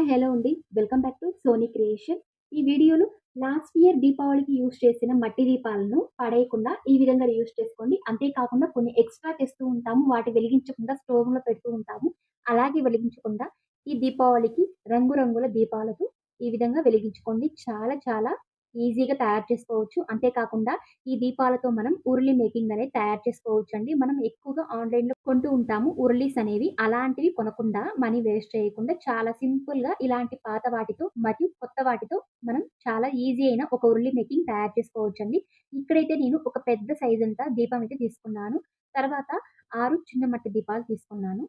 Hi! Hello అండి. Welcome back to Sony creation. ఈ వీడియోలో లాస్ట్ ఇయర్ దీపావళికి యూజ్ చేసిన మట్టి దీపాలను పడేయకుండా ఈ విధంగా యూజ్ చేసుకోండి. అంతే కాకుండా కొన్ని ఎక్స్‌ట్రా తెస్తూ ఉంటాము. వాటి వెలిగించకుండా స్టోవ్‌లో పెడుతూ ఉంటాము. అలాగే వెలిగించకుండా ఈ దీపావళికి రంగురంగుల దీపాలతో ఈ విధంగా వెలిగించుకోండి. చాలా చాలా ఈజీగా తయారు చేసుకోవచ్చు. అంతే కాకుండా ఈ దీపాలతో మనం ఉరులి మేకింగ్ అనేది తయారు చేసుకోవచ్చండి. మనం ఎక్కువగా ఆన్‌లైన్‌లో కొంటూ ఉంటాము ఉరులీస్ అనేవి. అలాంటివి కొనకుండా మనీ వేస్ట్ చేయకుండా చాలా సింపుల్‌గా ఇలాంటి పాత వాటితో మరియు కొత్త వాటితో మనం చాలా ఈజీ అయిన ఒక ఉరులి మేకింగ్ తయారు చేసుకోవచ్చండి. ఇక్కడైతే నేను ఒక పెద్ద సైజ్ అంతా దీపం అయితే తీసుకున్నాను. తర్వాత 6 చిన్న మట్టి దీపాలు తీసుకున్నాను.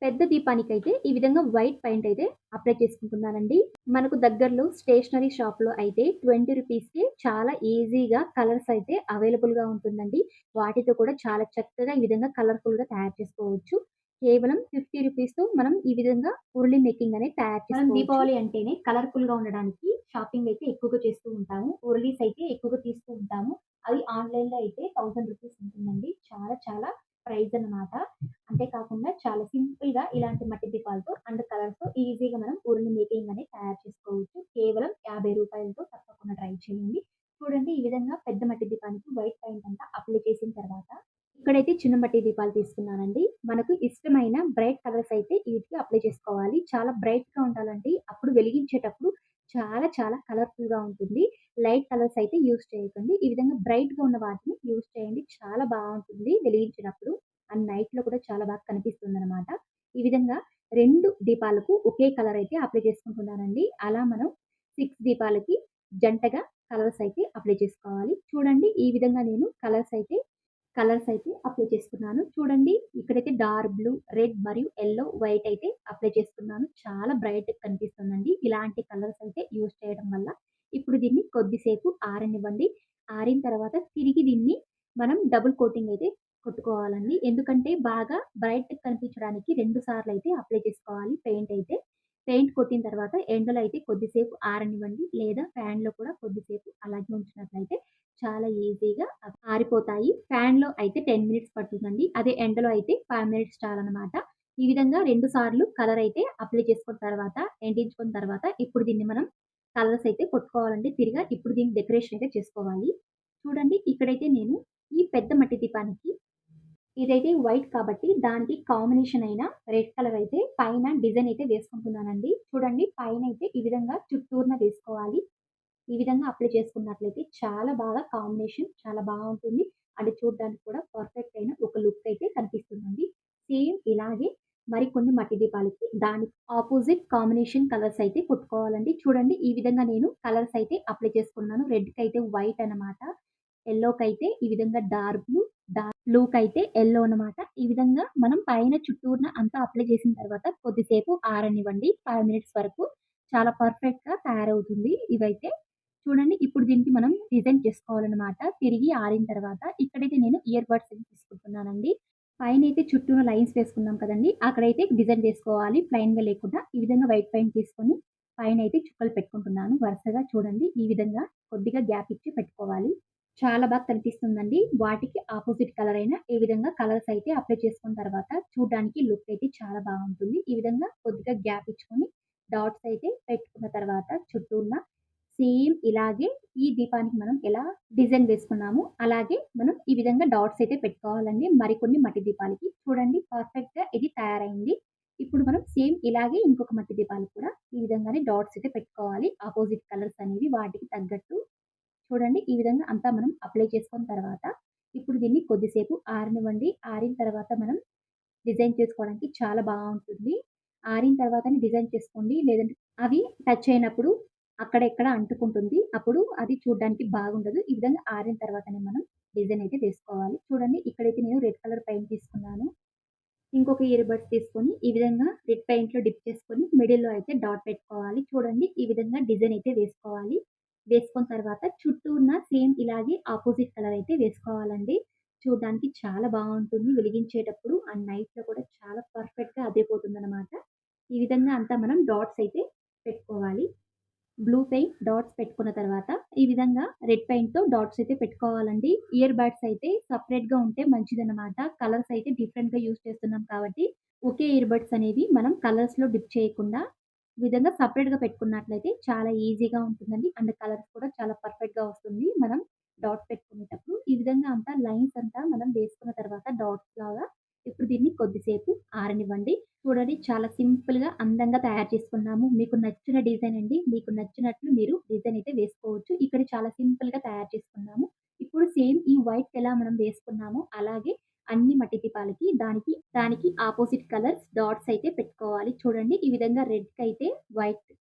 పెద్ద దీపానికైతే ఈ విధంగా వైట్ పెయింట్ అయితే అప్లై చేసుకుంటున్నానండి. మనకు దగ్గరలో స్టేషనరీ షాప్‌లో అయితే 20 రూపీస్‌కి చాలా ఈజీగా కలర్స్ అయితే అవైలబుల్‌గా ఉంటుందండి. వాటితో కూడా చాలా చక్కగా ఈ విధంగా కలర్‌ఫుల్‌గా తయారు చేసుకోవచ్చు. కేవలం 50 రూపీస్‌తో మనం ఈ విధంగా ఉర్లి మేకింగ్ అనేది తయారు చేసుకోవచ్చు. మనం దీపావళి అంటేనే కలర్‌ఫుల్‌గా ఉండడానికి షాపింగ్ అయితే ఎక్కువగా చేస్తూ ఉంటాము. ఉర్లీస్ అయితే ఎక్కువగా తీస్తూ ఉంటాము. అవి ఆన్‌లైన్‌లో అయితే 1000 రూపీస్ ఉంటుందండి. చాలా చాలా ప్రైస్ అన్నమాట. అంతే కాకుండా చాలా సింపుల్‌గా ఇలాంటి మట్టి దీపాలతో అండ్ కలర్స్‌తో ఈజీగా మనం ఊరిని మేకింగ్ అనేది తయారు చేసుకోవచ్చు. కేవలం రూ. 50తో తప్పకుండా ట్రై చేయండి. చూడండి ఈ విధంగా పెద్ద మట్టి దీపానికి వైట్ పెయింట్ అంతా అప్లై చేసిన తర్వాత ఇక్కడైతే చిన్న మట్టి దీపాలు తీసుకున్నానండి. మనకు ఇష్టమైన బ్రైట్ కలర్స్ అయితే వీటికి అప్లై చేసుకోవాలి. చాలా బ్రైట్‌గా ఉండాలండి. అప్పుడు వెలిగించేటప్పుడు చాలా చాలా కలర్‌ఫుల్‌గా ఉంటుంది. లైట్ కలర్స్ అయితే యూజ్ చేయకండి. ఈ విధంగా బ్రైట్‌గా ఉన్న వాటిని యూజ్ చేయండి. చాలా బావుంటుంది వెలిగించినప్పుడు. అండ్ నైట్‌లో కూడా చాలా బాగా కనిపిస్తుందనమాట. ఈ విధంగా 2 దీపాలకు ఒకే కలర్ అయితే అప్లై చేసుకుంటున్నానండి. అలా మనం 6 దీపాలకి జంటగా కలర్స్ అయితే అప్లై చేసుకోవాలి. చూడండి ఈ విధంగా నేను కలర్స్ అయితే అప్లై చేసుకున్నాను. చూడండి ఇక్కడైతే డార్క్ బ్లూ, రెడ్ మరియు యెల్లో, వైట్ అయితే అప్లై చేసుకున్నాను. చాలా బ్రైట్‌గా కనిపిస్తుందండి. ఇలాంటి కలర్స్ అయితే యూజ్ చేయడం వల్ల. ఇప్పుడు దీన్ని కొద్దిసేపు ఆరనివ్వండి. ఆరిన తర్వాత తిరిగి దీన్ని మనం డబుల్ కోటింగ్ అయితే కొట్టుకోవాలండి. ఎందుకంటే బాగా బ్రైట్‌గా కనిపించడానికి 2 సార్లయితే అప్లై చేసుకోవాలి పెయింట్ అయితే. పెయింట్ కొట్టిన తర్వాత ఎండలో అయితే కొద్దిసేపు ఆరనివ్వండి. లేదా ఫ్యాన్‌లో కూడా కొద్దిసేపు అలాగే ఉంచినట్లయితే చాలా ఈజీగా ఆరిపోతాయి. ఫ్యాన్‌లో అయితే 10 మినిట్స్ పడుతుందండి. అదే ఎండలో అయితే 5 మినిట్స్ చాలనమాట. ఈ విధంగా 2 సార్లు కలర్ అయితే అప్లై చేసుకున్న తర్వాత, ఎండించుకున్న తర్వాత ఇప్పుడు దీన్ని మనం కలర్స్ అయితే కొట్టుకోవాలండి తిరిగా. ఇప్పుడు దీన్ని డెకరేషన్ అయితే చేసుకోవాలి. చూడండి ఇక్కడైతే నేను ఈ పెద్ద మట్టి దీపానికి ఇదైతే వైట్ కాబట్టి దానికి కాంబినేషన్ అయిన రెడ్ కలర్ అయితే పైన డిజైన్ అయితే వేసుకుంటున్నానండి. చూడండి పైనైతే ఈ విధంగా చుట్టూరున వేసుకోవాలి. ఈ విధంగా అప్లై చేసుకున్నట్లయితే చాలా బాగా కాంబినేషన్ చాలా బావుంటుంది. అది చూడడానికి కూడా పర్ఫెక్ట్ అయిన ఒక లుక్ అయితే కనిపిస్తుందండి. సేమ్ ఇలాగే మరికొన్ని మట్టి దీపాలకి దానికి ఆపోజిట్ కాంబినేషన్ కలర్స్ అయితే కొట్టుకోవాలండి. చూడండి ఈ విధంగా నేను కలర్స్ అయితే అప్లై చేసుకున్నాను. రెడ్‌కైతే వైట్ అన్నమాట. యెల్లోకైతే ఈ విధంగా డార్క్ బ్లూకైతే యెల్లో అన్నమాట. ఈ విధంగా మనం పైన చుట్టూరున అంతా అప్లై చేసిన తర్వాత కొద్దిసేపు ఆరనివ్వండి. 5 మినిట్స్ వరకు. చాలా పర్ఫెక్ట్‌గా తయారవుతుంది ఇవైతే. చూడండి ఇప్పుడు దీనికి మనం డిజైన్ చేసుకోవాలనమాట. తిరిగి ఆరిన తర్వాత ఇక్కడైతే నేను ఇయర్ బడ్స్ అయితే తీసుకుంటున్నానండి. పైనైతే చుట్టూన లైన్స్ వేసుకున్నాం కదండీ! అక్కడైతే డిజైన్ వేసుకోవాలి ప్లెయిన్‌గా లేకుండా. ఈ విధంగా వైట్ పెయింట్ తీసుకొని పైనైతే చుక్కలు పెట్టుకుంటున్నాను. వరుసగా చూడండి ఈ విధంగా కొద్దిగా గ్యాప్ ఇచ్చి పెట్టుకోవాలి. చాలా బాగా కనిపిస్తుందండి. వాటికి అపోజిట్ కలర్ అయిన ఈ విధంగా కలర్స్ అయితే అప్లై చేసుకున్న తర్వాత చూడ్డానికి లుక్ అయితే చాలా బావుంటుంది. ఈ విధంగా కొద్దిగా గ్యాప్ ఇచ్చుకొని డాట్స్ అయితే పెట్టుకున్న తర్వాత చుట్టూన సేమ్ ఇలాగే ఈ దీపానికి మనం ఎలా డిజైన్ వేసుకున్నామో అలాగే మనం ఈ విధంగా డాట్స్ అయితే పెట్టుకోవాలండి. మరికొన్ని మట్టి దీపాలకి. చూడండి పర్ఫెక్ట్‌గా ఇది తయారైంది. ఇప్పుడు మనం సేమ్ ఇలాగే ఇంకొక మట్టి దీపాలకు కూడా ఈ విధంగానే డాట్స్ అయితే పెట్టుకోవాలి. అపోజిట్ కలర్స్ అనేవి వాటికి తగ్గట్టు. చూడండి ఈ విధంగా అంతా మనం అప్లై చేసుకున్న తర్వాత ఇప్పుడు దీన్ని కొద్దిసేపు ఆరనివ్వండి. ఆరిన తర్వాత మనం డిజైన్ చేసుకోవడానికి చాలా బావుంటుంది. ఆరిన తర్వాతనే డిజైన్ చేసుకోండి. లేదంటే అవి టచ్ అయినప్పుడు అక్కడెక్కడ అంటుకుంటుంది. అప్పుడు అది చూడ్డానికి బాగుండదు. ఈ విధంగా ఆరిన తర్వాతనే మనం డిజైన్ అయితే వేసుకోవాలి. చూడండి ఇక్కడైతే నేను రెడ్ కలర్ పెయింట్ తీసుకున్నాను. ఇంకొక ఇయర్ బడ్స్ తీసుకొని ఈ విధంగా రెడ్ పెయింట్‌లో డిప్ చేసుకొని మిడిల్‌లో అయితే డాట్ పెట్టుకోవాలి. చూడండి ఈ విధంగా డిజైన్ అయితే వేసుకోవాలి. వేసుకున్న తర్వాత చుట్టూన సేమ్ ఇలాగే అపోజిట్ కలర్ అయితే వేసుకోవాలండి. చూడ్డానికి చాలా బావుంటుంది వెలిగించేటప్పుడు. అండ్ నైట్‌లో కూడా చాలా పర్ఫెక్ట్‌గా అదిరిపోతుందనమాట. ఈ విధంగా అంతా మనం డాట్స్ అయితే పెట్టుకోవాలి. బ్లూ పెయింట్ డాట్స్ పెట్టుకున్న తర్వాత ఈ విధంగా రెడ్ పెయింట్‌తో డాట్స్ అయితే పెట్టుకోవాలండి. ఇయర్ బడ్స్ అయితే సెపరేట్‌గా ఉంటే మంచిదనమాట. కలర్స్ అయితే డిఫరెంట్‌గా యూజ్ చేస్తున్నాం కాబట్టి ఒకే ఇయర్ బడ్స్ అనేవి మనం కలర్స్‌లో డిప్ చేయకుండా ఈ విధంగా సెపరేట్‌గా పెట్టుకున్నట్లయితే చాలా ఈజీగా ఉంటుందండి. అండ్ కలర్స్ కూడా చాలా పర్ఫెక్ట్‌గా వస్తుంది. మనం డాట్స్ పెట్టుకునేటప్పుడు ఈ విధంగా అంతా లైన్స్ అంతా మనం వేసుకున్న తర్వాత డాట్స్ లాగా ఇప్పుడు దీన్ని కొద్దిసేపు ఆరనివ్వండి. చూడండి చాలా సింపుల్‌గా అందంగా తయారు చేసుకున్నాము. మీకు నచ్చిన డిజైన్ అండి. మీకు నచ్చినట్లు మీరు డిజైన్ అయితే వేసుకోవచ్చు. ఇక్కడ చాలా సింపుల్‌గా తయారు చేసుకున్నాము. ఇప్పుడు సేమ్ ఈ వైట్ ఎలా మనం వేసుకున్నామో అలాగే అన్ని మట్టి దీపాలకి దానికి అపోజిట్ కలర్స్ డాట్స్ అయితే పెట్టుకోవాలి. చూడండి ఈ విధంగా రెడ్‌కైతే వైట్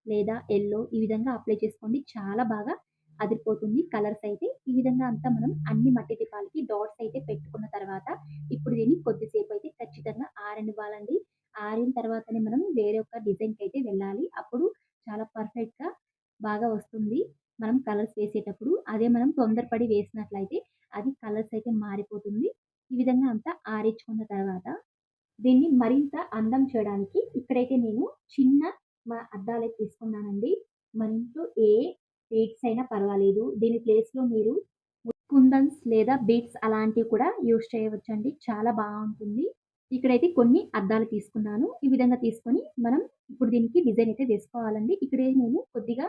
లేదా యెల్లో ఈ విధంగా అప్లై చేసుకోండి. చాలా బాగా అదిరిపోతుంది కలర్స్ అయితే. ఈ విధంగా అంతా మనం అన్ని మట్టి దీపాలకి డాట్స్ అయితే పెట్టుకున్న తర్వాత, ఇప్పుడు దీన్ని కొద్దిసేపు అయితే ఖచ్చితంగా ఆరనివ్వాలండి. ఆరిన తర్వాతనే మనం వేరే ఒక డిజైన్‌కైతే వెళ్ళాలి. అప్పుడు చాలా పర్ఫెక్ట్‌గా బాగా వస్తుంది. మనం కలర్స్ వేసేటప్పుడు. అదే మనం తొందరపడి వేసినట్లయితే అది కలర్స్ అయితే మారిపోతుంది. ఈ విధంగా అంతా ఆరించుకున్న తర్వాత దీన్ని మరింత అందం చేయడానికి ఇక్కడైతే నేను చిన్న అద్దాలే తీసుకున్నానండి. మన ఇంట్లో ఏ బీడ్స్ అయినా పర్వాలేదు. దీని ప్లేస్‌లో మీరు కుందన్స్ లేదా బీడ్స్ అలాంటివి కూడా యూజ్ చేయవచ్చండి. చాలా బావుంటుంది. ఇక్కడైతే కొన్ని అద్దాలు తీసుకున్నాను. ఈ విధంగా తీసుకొని మనం ఇప్పుడు దీనికి డిజైన్ అయితే వేసుకోవాలండి. ఇక్కడే నేను కొద్దిగా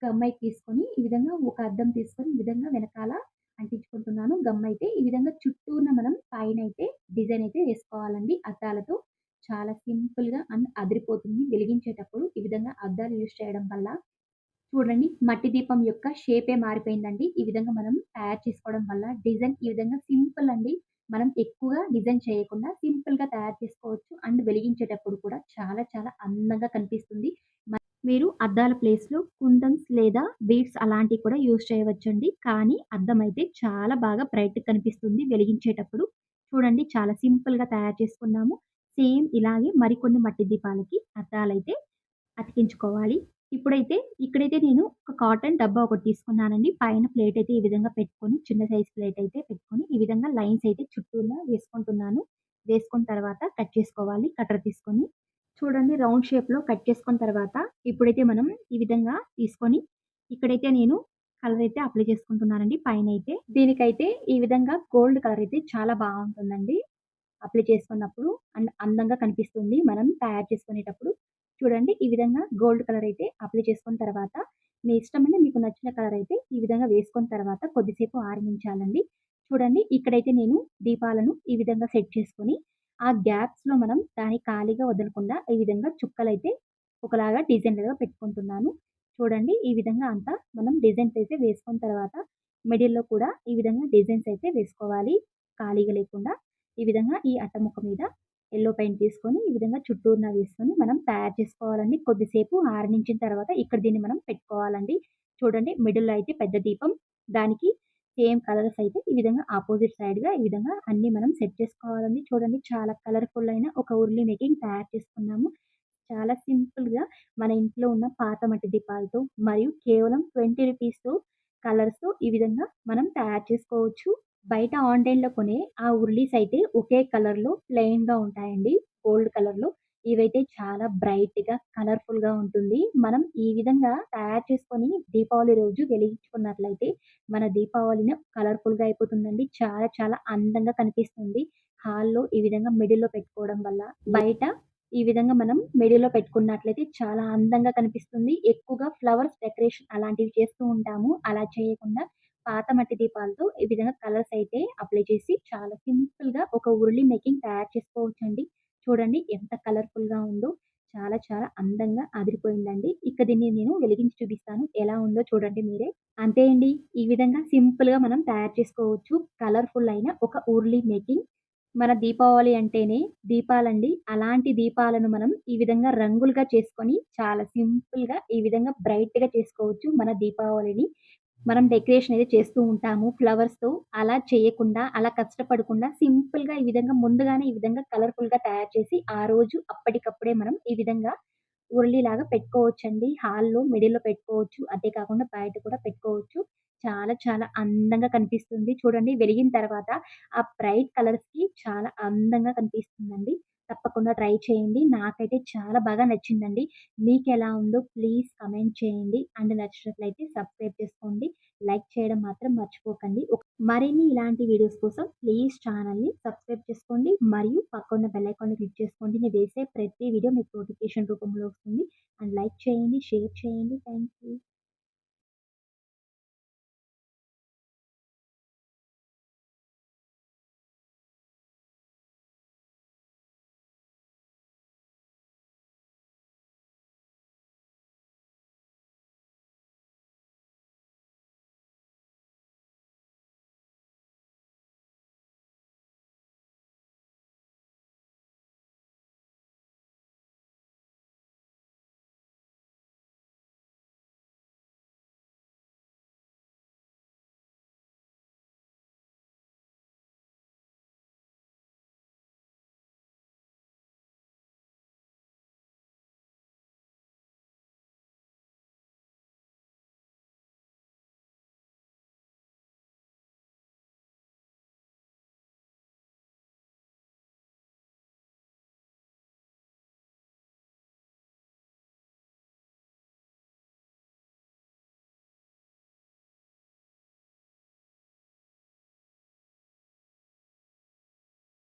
గమ్ తీసుకొని ఈ విధంగా ఒక అద్దం తీసుకొని ఈ విధంగా వెనకాల అంటించుకుంటున్నాను గమ్. ఈ విధంగా చుట్టూన మనం పైనైతే డిజైన్ అయితే వేసుకోవాలండి అద్దాలతో. చాలా సింపుల్‌గా అండ్ అదిరిపోతుంది వెలిగించేటప్పుడు ఈ విధంగా అద్దాలు యూజ్ చేయడం వల్ల. చూడండి మట్టి దీపం యొక్క షేపే మారిపోయిందండి. ఈ విధంగా మనం తయారు చేసుకోవడం వల్ల డిజైన్ ఈ విధంగా సింపుల్ అండి. మనం ఎక్కువగా డిజైన్ చేయకుండా సింపుల్‌గా తయారు చేసుకోవచ్చు. అండ్ వెలిగించేటప్పుడు కూడా చాలా చాలా అందంగా కనిపిస్తుంది. మీరు అద్దాల ప్లేస్‌లో కుందన్స్ లేదా బీడ్స్ అలాంటివి కూడా యూజ్ చేయవచ్చండి. కానీ అద్దం అయితే చాలా బాగా బ్రైట్‌గా కనిపిస్తుంది వెలిగించేటప్పుడు. చూడండి చాలా సింపుల్‌గా తయారు చేసుకున్నాము. సేమ్ ఇలాగే మరికొన్ని మట్టి దీపాలకి అద్దాలైతే అతికించుకోవాలి. ఇక్కడైతే నేను ఒక కాటన్ డబ్బా ఒకటి తీసుకున్నానండి. పైన ప్లేట్ అయితే ఈ విధంగా పెట్టుకొని చిన్న సైజ్ ప్లేట్ అయితే పెట్టుకొని ఈ విధంగా లైన్స్ అయితే చుట్టూలా వేసుకుంటున్నాను. వేసుకున్న తర్వాత కట్ చేసుకోవాలి కటర్ తీసుకొని. చూడండి రౌండ్ షేప్‌లో కట్ చేసుకున్న తర్వాత ఇప్పుడైతే మనం ఈ విధంగా తీసుకొని ఇక్కడైతే నేను కలర్ అయితే అప్లై చేసుకుంటున్నానండి పైనైతే. దీనికైతే ఈ విధంగా గోల్డ్ కలర్ అయితే చాలా బావుంటుందండి. అప్లై చేసుకున్నప్పుడు అండ్ అందంగా కనిపిస్తుంది మనం తయారు చేసుకునేటప్పుడు. చూడండి ఈ విధంగా గోల్డ్ కలర్ అయితే అప్లై చేసుకున్న తర్వాత, మీ ఇష్టమండి మీకు నచ్చిన కలర్ అయితే ఈ విధంగా వేసుకున్న తర్వాత కొద్దిసేపు ఆరనించాలండి. చూడండి ఇక్కడైతే నేను దీపాలను ఈ విధంగా సెట్ చేసుకొని, ఆ గ్యాప్స్‌లో మనం దాన్ని ఖాళీగా వదలకుండా ఈ విధంగా చుక్కలైతే ఒకలాగా డిజైన్‌లుగా పెట్టుకుంటున్నాను. చూడండి ఈ విధంగా అంతా మనం డిజైన్స్ అయితే వేసుకున్న తర్వాత, మిడిల్‌లో కూడా ఈ విధంగా డిజైన్స్ అయితే వేసుకోవాలి ఖాళీగా లేకుండా. ఈ విధంగా ఈ అట్ట ముక్క మీద యెల్లో పెయింట్ తీసుకొని, ఈ విధంగా చుట్టూరునా వేసుకొని మనం తయారు చేసుకోవాలండి. కొద్దిసేపు ఆరనించిన తర్వాత ఇక్కడ దీన్ని మనం పెట్టుకోవాలండి. చూడండి మిడిల్‌లో అయితే పెద్ద దీపం. దానికి సేమ్ కలర్స్ అయితే ఈ విధంగా అపోజిట్ సైడ్‌గా ఈ విధంగా అన్నీ మనం సెట్ చేసుకోవాలండి. చూడండి చాలా కలర్‌ఫుల్ అయిన ఒక ఉర్లి మేకింగ్ తయారు చేసుకున్నాము. చాలా సింపుల్‌గా మన ఇంట్లో ఉన్న పాత మట్టి దీపాలతో మరియు కేవలం 20 రూపీస్‌తో కలర్స్‌తో ఈ విధంగా మనం తయారు చేసుకోవచ్చు. బయట ఆన్‌లైన్‌లో కొనే ఆ ఉర్లీస్ అయితే ఒకే కలర్‌లో ప్లెయిన్‌గా ఉంటాయండి. గోల్డ్ కలర్‌లో. ఇవైతే చాలా బ్రైట్‌గా, కలర్‌ఫుల్‌గా ఉంటుంది. మనం ఈ విధంగా తయారు చేసుకొని దీపావళి రోజు వెలిగించుకున్నట్లయితే మన దీపావళిని కలర్‌ఫుల్‌గా అయిపోతుందండి. చాలా చాలా అందంగా కనిపిస్తుంది. హాల్‌లో ఈ విధంగా మిడిల్‌లో పెట్టుకోవడం వల్ల బయట ఈ విధంగా మనం మిడిల్‌లో పెట్టుకున్నట్లయితే చాలా అందంగా కనిపిస్తుంది. ఎక్కువగా ఫ్లవర్స్ డెకరేషన్ అలాంటివి చేస్తూ ఉంటాము. అలా చేయకుండా పాత మట్టి దీపాలతో ఈ విధంగా కలర్స్ అయితే అప్లై చేసి చాలా సింపుల్‌గా ఒక ఉర్లి మేకింగ్ తయారు చేసుకోవచ్చండి. చూడండి ఎంత కలర్‌ఫుల్‌గా ఉందో. చాలా చాలా అందంగా అదిరిపోయిందండి. ఇక దీన్ని నేను వెలిగించి చూపిస్తాను. ఎలా ఉందో చూడండి మీరే. అంతే అండి. ఈ విధంగా సింపుల్‌గా మనం తయారు చేసుకోవచ్చు. కలర్‌ఫుల్ అయిన ఒక ఉర్లి మేకింగ్. మన దీపావళి అంటేనే దీపాలండి. అలాంటి దీపాలను మనం ఈ విధంగా రంగులుగా చేసుకొని చాలా సింపుల్‌గా ఈ విధంగా బ్రైట్‌గా చేసుకోవచ్చు మన దీపావళిని. మనం డెకరేషన్ అయితే చేస్తూ ఉంటాము ఫ్లవర్స్‌తో. అలా చేయకుండా, అలా కష్టపడకుండా సింపుల్‌గా ఈ విధంగా ముందుగానే ఈ విధంగా కలర్‌ఫుల్‌గా తయారు చేసి, ఆ రోజు అప్పటికప్పుడే మనం ఈ విధంగా ఉర్లిలాగా పెట్టుకోవచ్చండి. హాల్‌లో మిడిల్‌లో పెట్టుకోవచ్చు. అంతే కాకుండా బయట కూడా పెట్టుకోవచ్చు. చాలా చాలా అందంగా కనిపిస్తుంది. చూడండి వెలిగిన తర్వాత ఆ బ్రైట్ కలర్స్‌కి చాలా అందంగా కనిపిస్తుందండి. తప్పకుండా ట్రై చేయండి. నాకైతే చాలా బాగా నచ్చిందండి. మీకెలా ఉందో ప్లీజ్ కమెంట్ చేయండి. అండ్ నచ్చినట్లయితే సబ్స్క్రైబ్ చేసుకోండి. లైక్ చేయడం మాత్రం మర్చిపోకండి. మరిన్ని ఇలాంటి వీడియోస్ కోసం ప్లీజ్ ఛానల్‌ని సబ్స్క్రైబ్ చేసుకోండి. మరియు పక్కన్న బెల్ ఐకాన్‌ని క్లిక్ చేసుకోండి. నేను వేసే ప్రతి వీడియో మీకు నోటిఫికేషన్ రూపంలో వస్తుంది. అండ్ లైక్ చేయండి, షేర్ చేయండి. Thank you.